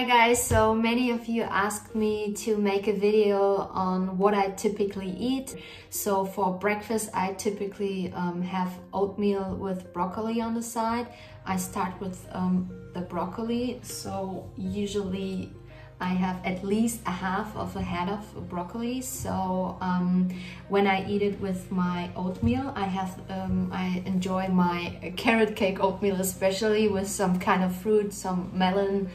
Hi guys, so many of you asked me to make a video on what I typically eat. So for breakfast I typically have oatmeal with broccoli on the side. I start with the broccoli, so usually I have at least a half of a head of broccoli. So when I eat it with my oatmeal, I enjoy my carrot cake oatmeal, especially with some kind of fruit, some melon,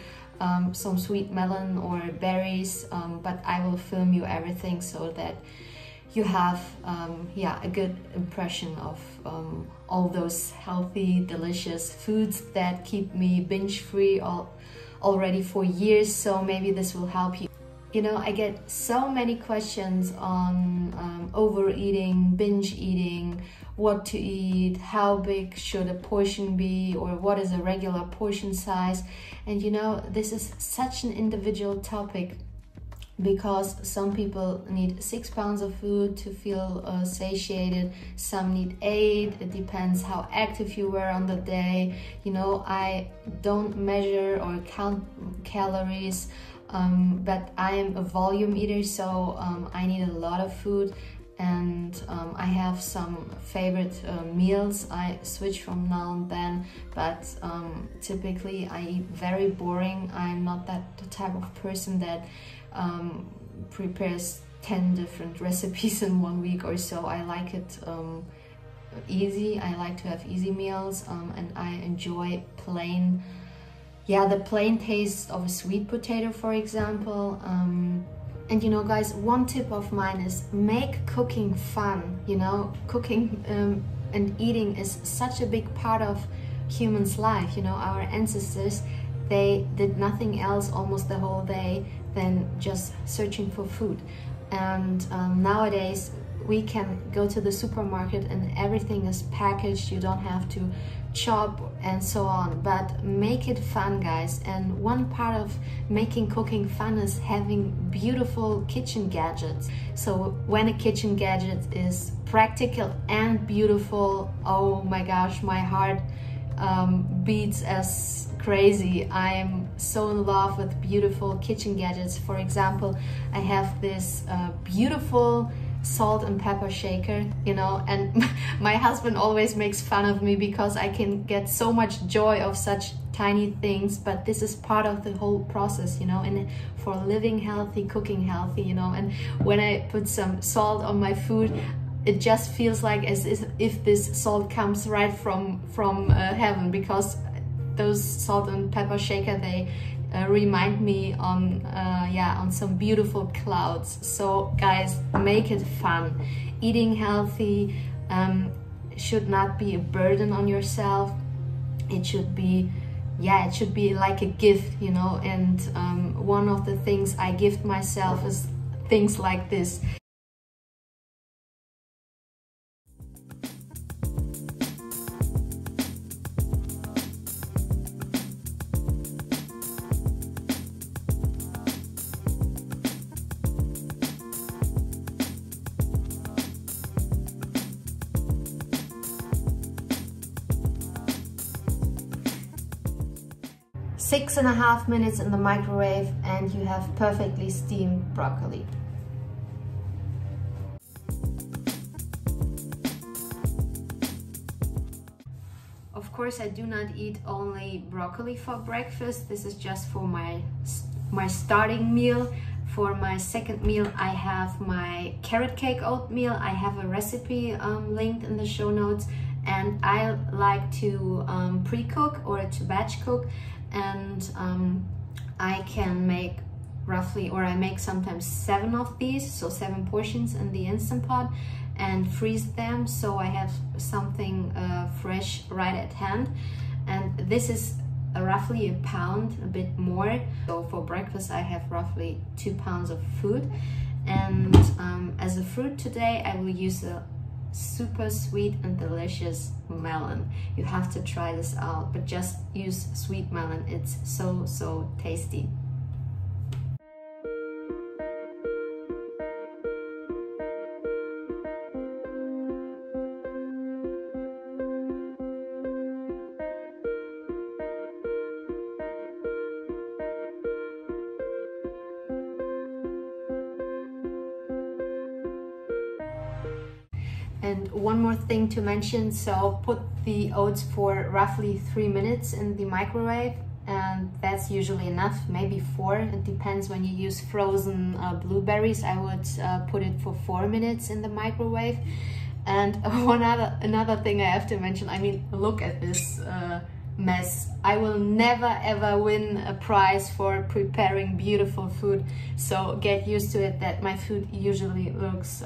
some sweet melon or berries, but I will film you everything so that you have a good impression of all those healthy, delicious foods that keep me binge-free already for years. So maybe this will help you. You know, I get so many questions on overeating, binge eating, what to eat, how big should a portion be, or what is a regular portion size. And you know, this is such an individual topic because some people need 6 pounds of food to feel satiated, some need 8. It depends how active you were on the day. You know, I don't measure or count calories, but I am a volume eater, so I need a lot of food. And I have some favorite meals I switch from now and then, but typically I eat very boring. I'm not that the type of person that prepares 10 different recipes in 1 week or so. I like it easy. I like to have easy meals, and I enjoy plain, the plain taste of a sweet potato, for example. And you know guys, one tip of mine is make cooking fun. You know, cooking and eating is such a big part of humans' life. You know, our ancestors, they did nothing else almost the whole day than just searching for food. And nowadays we can go to the supermarket and everything is packaged. You don't have to chop and so on, but make it fun, guys. And one part of making cooking fun is having beautiful kitchen gadgets. So when a kitchen gadget is practical and beautiful, oh my gosh, my heart beats as crazy. I am so in love with beautiful kitchen gadgets. For example, I have this beautiful salt and pepper shaker, you know, and my husband always makes fun of me because I can get so much joy of such tiny things, but this is part of the whole process, you know, and for living healthy, cooking healthy, you know. And when I put some salt on my food, it just feels like as if this salt comes right from heaven, because those salt and pepper shaker, they remind me on some beautiful clouds. So guys, make it fun. Eating healthy should not be a burden on yourself. It should be like a gift, you know. And one of the things I gift myself is things like this. Six and a half minutes in the microwave and you have perfectly steamed broccoli. Of course, I do not eat only broccoli for breakfast. This is just for my starting meal. For my second meal, I have my carrot cake oatmeal. I have a recipe linked in the show notes, and I like to pre-cook or to batch cook. And I can make roughly, or I make sometimes 7 of these, so 7 portions in the Instant Pot, and freeze them so I have something fresh right at hand. And this is roughly a pound, a bit more. So for breakfast I have roughly 2 pounds of food. And as a fruit today I will use a super sweet and delicious melon. You have to try this out, but just use sweet melon. It's so tasty. And one more thing to mention, so put the oats for roughly 3 minutes in the microwave, and that's usually enough, maybe 4. It depends. When you use frozen blueberries, I would put it for 4 minutes in the microwave. And another thing I have to mention, I mean, look at this mess. I will never ever win a prize for preparing beautiful food, so get used to it that my food usually looks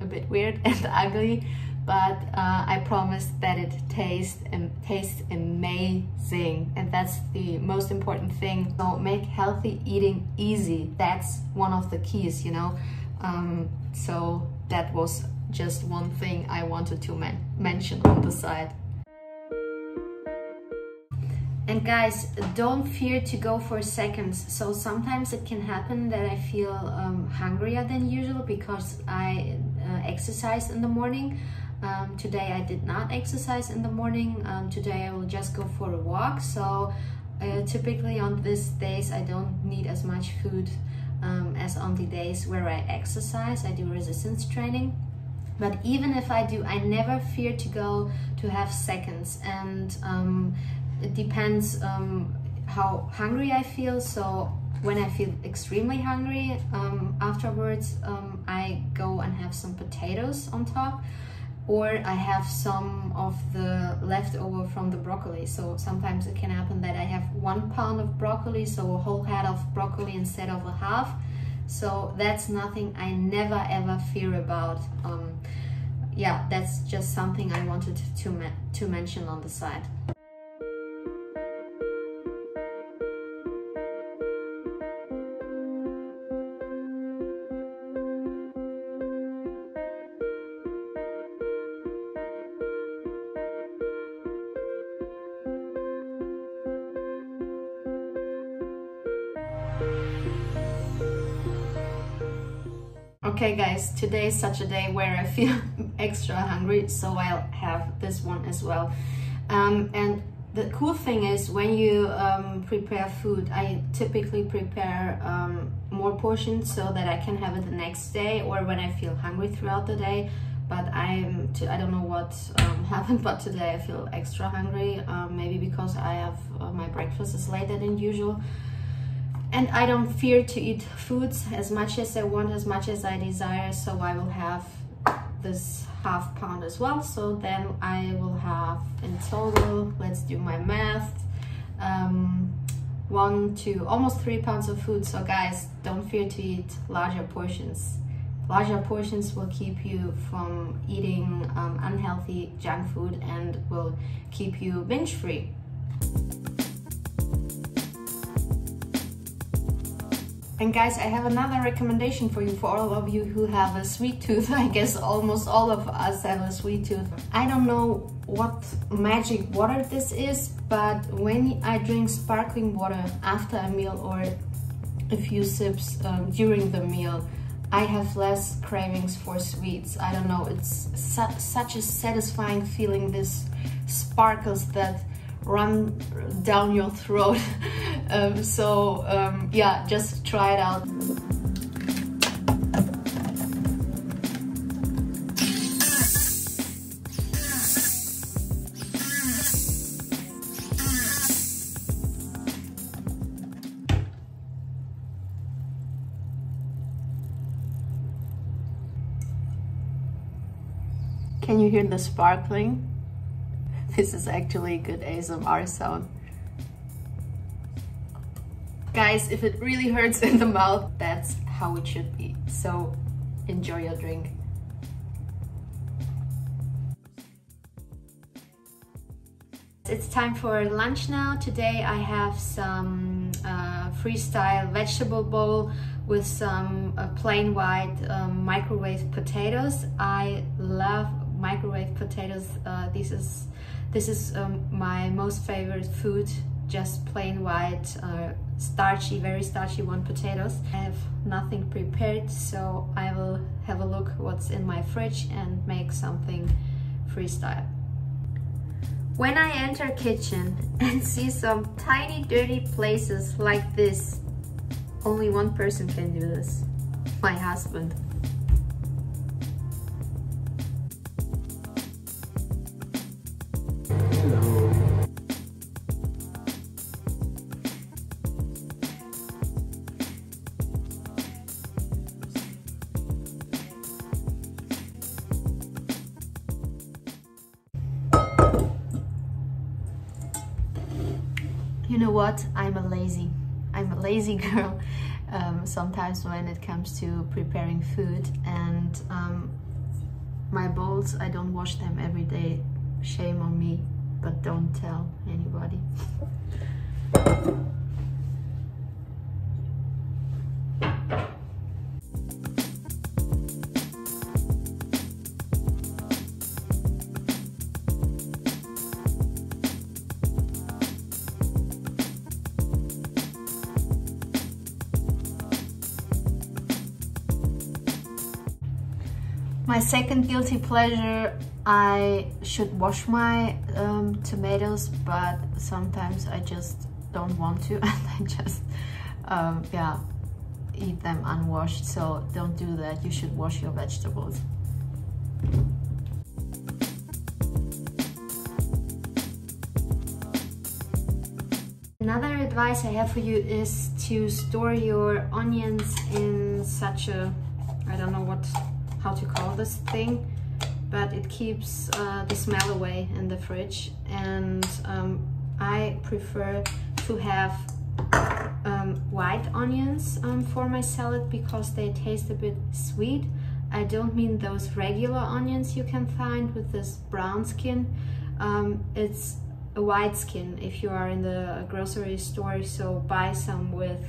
a bit weird and ugly, but I promise that it tastes amazing, and that's the most important thing. So make healthy eating easy. That's one of the keys, you know. So that was just one thing I wanted to mention on the side. And guys, don't fear to go for seconds. So sometimes it can happen that I feel hungrier than usual because I exercise in the morning. Today I did not exercise in the morning. Today I will just go for a walk. So typically on these days I don't need as much food as on the days where I exercise. I do resistance training. But even if I do, I never fear to go to have seconds. And it depends how hungry I feel. So when I feel extremely hungry, afterwards I go and have some potatoes on top, or I have some of the leftover from the broccoli. So sometimes it can happen that I have 1 pound of broccoli, so a whole head of broccoli instead of a half. So that's nothing I never ever fear about. Yeah, that's just something I wanted to mention on the side. Okay guys, today is such a day where I feel extra hungry, so I'll have this one as well. And the cool thing is, when you prepare food, I typically prepare more portions so that I can have it the next day or when I feel hungry throughout the day. But I don't know what happened, but today I feel extra hungry, maybe because I have my breakfast is later than usual. And I don't fear to eat foods as much as I want, as much as I desire, so I will have this half pound as well. So then I will have in total, let's do my math, 1 to almost 3 pounds of food. So guys, don't fear to eat larger portions. Larger portions will keep you from eating unhealthy junk food and will keep you binge free. And guys, I have another recommendation for you, for all of you who have a sweet tooth. I guess almost all of us have a sweet tooth. I don't know what magic water this is, but when I drink sparkling water after a meal or a few sips during the meal, I have less cravings for sweets. I don't know, it's such a satisfying feeling, this sparkles that run down your throat. Yeah, just try it out. Can you hear the sparkling? This is actually a good ASMR sound. Guys, if it really hurts in the mouth, that's how it should be. So enjoy your drink. It's time for lunch now. Today I have some freestyle vegetable bowl with some plain white microwave potatoes. I love microwave potatoes. This is my most favorite food. Just plain white, starchy, very starchy potatoes. I have nothing prepared, so I will have a look what's in my fridge and make something freestyle. When I enter kitchen and see some tiny dirty places like this, only one person can do this, my husband. You know what? I'm a lazy girl sometimes when it comes to preparing food, and my bowls, I don't wash them every day. Shame on me, but don't tell anybody. My second guilty pleasure, I should wash my tomatoes, but sometimes I just don't want to, and I just yeah, eat them unwashed. So don't do that. You should wash your vegetables. Another advice I have for you is to store your onions in such a, I don't know how to call this thing, but it keeps the smell away in the fridge. And I prefer to have white onions for my salad because they taste a bit sweet. I don't mean those regular onions you can find with this brown skin. It's a white skin if you are in the grocery store, so buy some with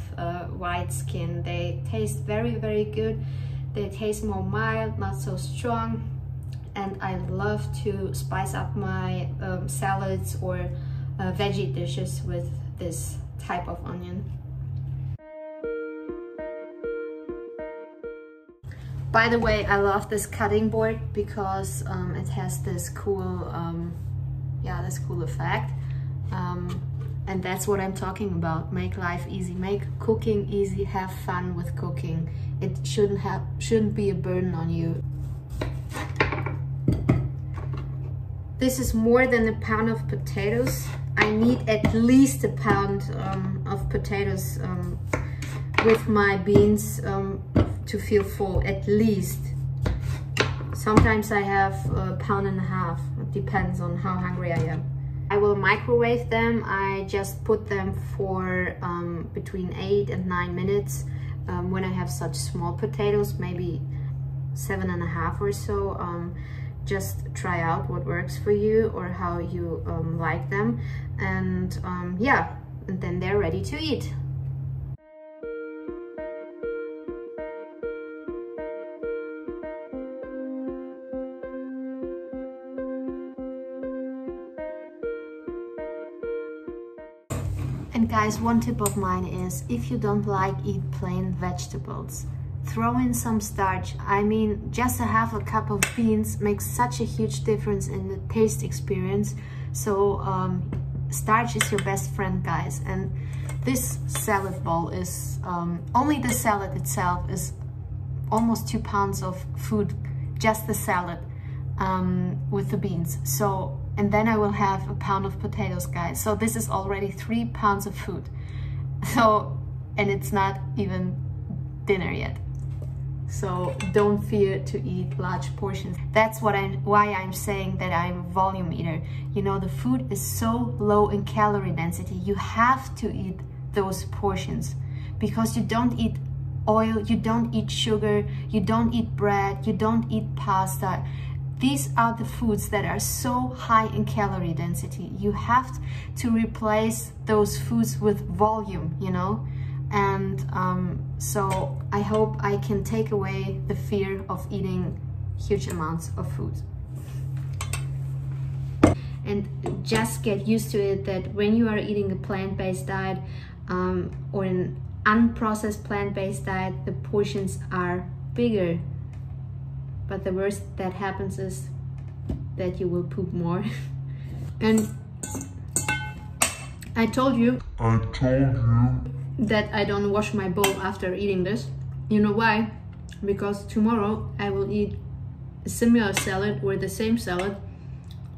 white skin. They taste very, very good. They taste more mild, not so strong, and I love to spice up my salads or veggie dishes with this type of onion. By the way, I love this cutting board because it has this cool, this cool effect. And that's what I'm talking about. Make life easy, make cooking easy, have fun with cooking. It shouldn't be a burden on you. This is more than a pound of potatoes. I need at least a pound of potatoes with my beans to feel full, at least. Sometimes I have a pound and a half. It depends on how hungry I am. I will microwave them. I just put them for between 8 and 9 minutes. When I have such small potatoes, maybe 7.5 or so. Just try out what works for you or how you like them. And yeah, and then they're ready to eat. And guys, one tip of mine is, if you don't like eat plain vegetables, throw in some starch. I mean, just a half a cup of beans makes such a huge difference in the taste experience. So starch is your best friend, guys. And this salad bowl is, only the salad itself is almost 2 pounds of food, just the salad with the beans. So, and then I will have a pound of potatoes, guys. So this is already 3 pounds of food. So, and it's not even dinner yet. So don't fear to eat large portions. That's why I'm saying that I'm a volume eater. You know, the food is so low in calorie density. You have to eat those portions because you don't eat oil, you don't eat sugar, you don't eat bread, you don't eat pasta. These are the foods that are so high in calorie density. You have to replace those foods with volume, you know? And so I hope I can take away the fear of eating huge amounts of food. And just get used to it that when you are eating a plant-based diet or an unprocessed plant-based diet, the portions are bigger. But the worst that happens is that you will poop more. And I told you that I don't wash my bowl after eating this. You know why? Because tomorrow I will eat a similar salad or the same salad,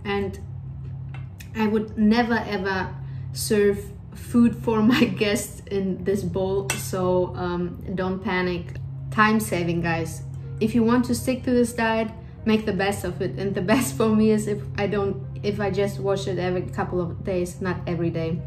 and I would never ever serve food for my guests in this bowl. So don't panic. Time saving, guys. If you want to stick to this diet, make the best of it. And the best for me is if I just wash it every couple of days, not every day.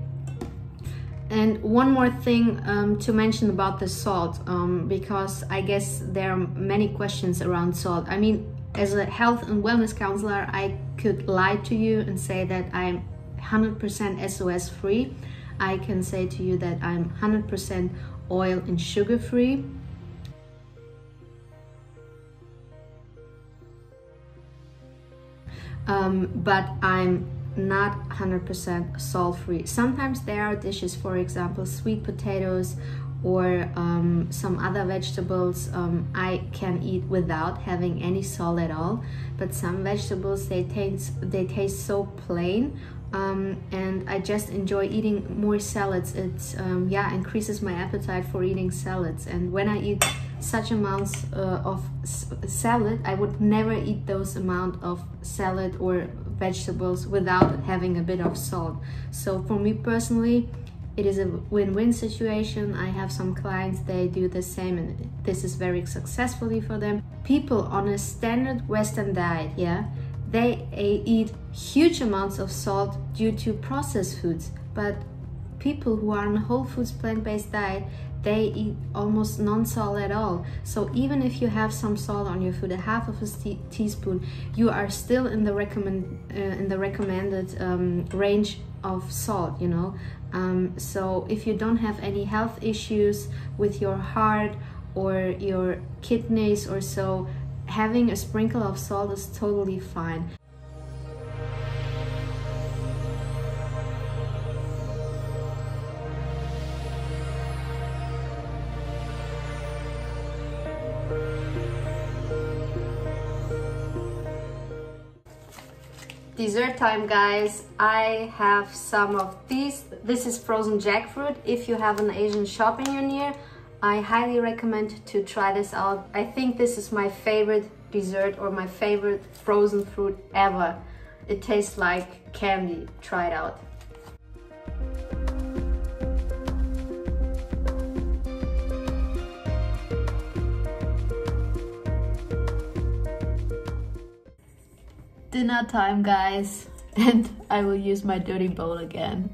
And one more thing to mention about the salt, because I guess there are many questions around salt. I mean, as a health and wellness counselor, I could lie to you and say that I'm 100% SOS free. I can say to you that I'm 100% oil and sugar free. But I'm not 100% salt free. Sometimes there are dishes, for example sweet potatoes or some other vegetables I can eat without having any salt at all, but some vegetables they taste so plain, and I just enjoy eating more salads. It's yeah, increases my appetite for eating salads, and when I eat such amounts of salad, I would never eat those amount of salad or vegetables without having a bit of salt. So for me personally, it is a win-win situation. I have some clients, they do the same, and this is very successfully for them. People on a standard Western diet, yeah, they eat huge amounts of salt due to processed foods, but people who are on a whole foods plant-based diet, they eat almost non-salt at all. So even if you have some salt on your food, a half of a teaspoon, you are still in the recommended range of salt, you know. So if you don't have any health issues with your heart or your kidneys or so, having a sprinkle of salt is totally fine. Dessert time, guys. I have some of these. This is frozen jackfruit. If you have an Asian shop in your near, I highly recommend to try this out. I think this is my favorite dessert or my favorite frozen fruit ever. It tastes like candy. Try it out. Dinner time, guys, and I will use my dirty bowl again.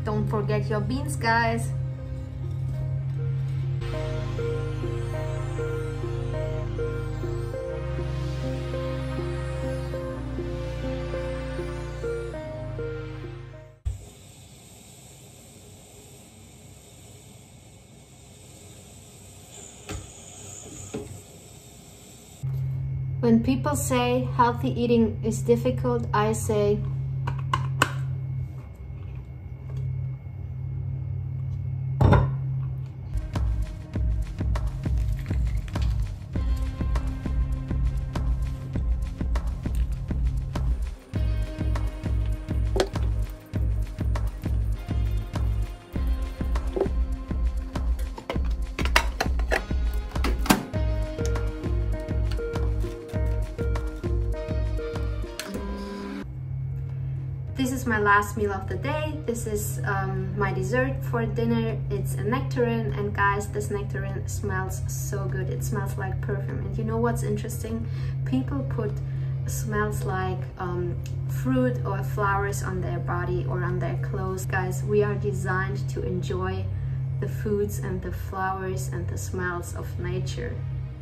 Don't forget your beans, guys. When people say healthy eating is difficult, I say this is my last meal of the day. This is my dessert for dinner. It's a nectarine, and guys, this nectarine smells so good. It smells like perfume. And you know what's interesting? People put smells like fruit or flowers on their body or on their clothes. Guys, we are designed to enjoy the foods and the flowers and the smells of nature.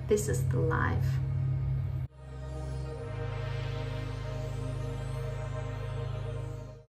This is the life.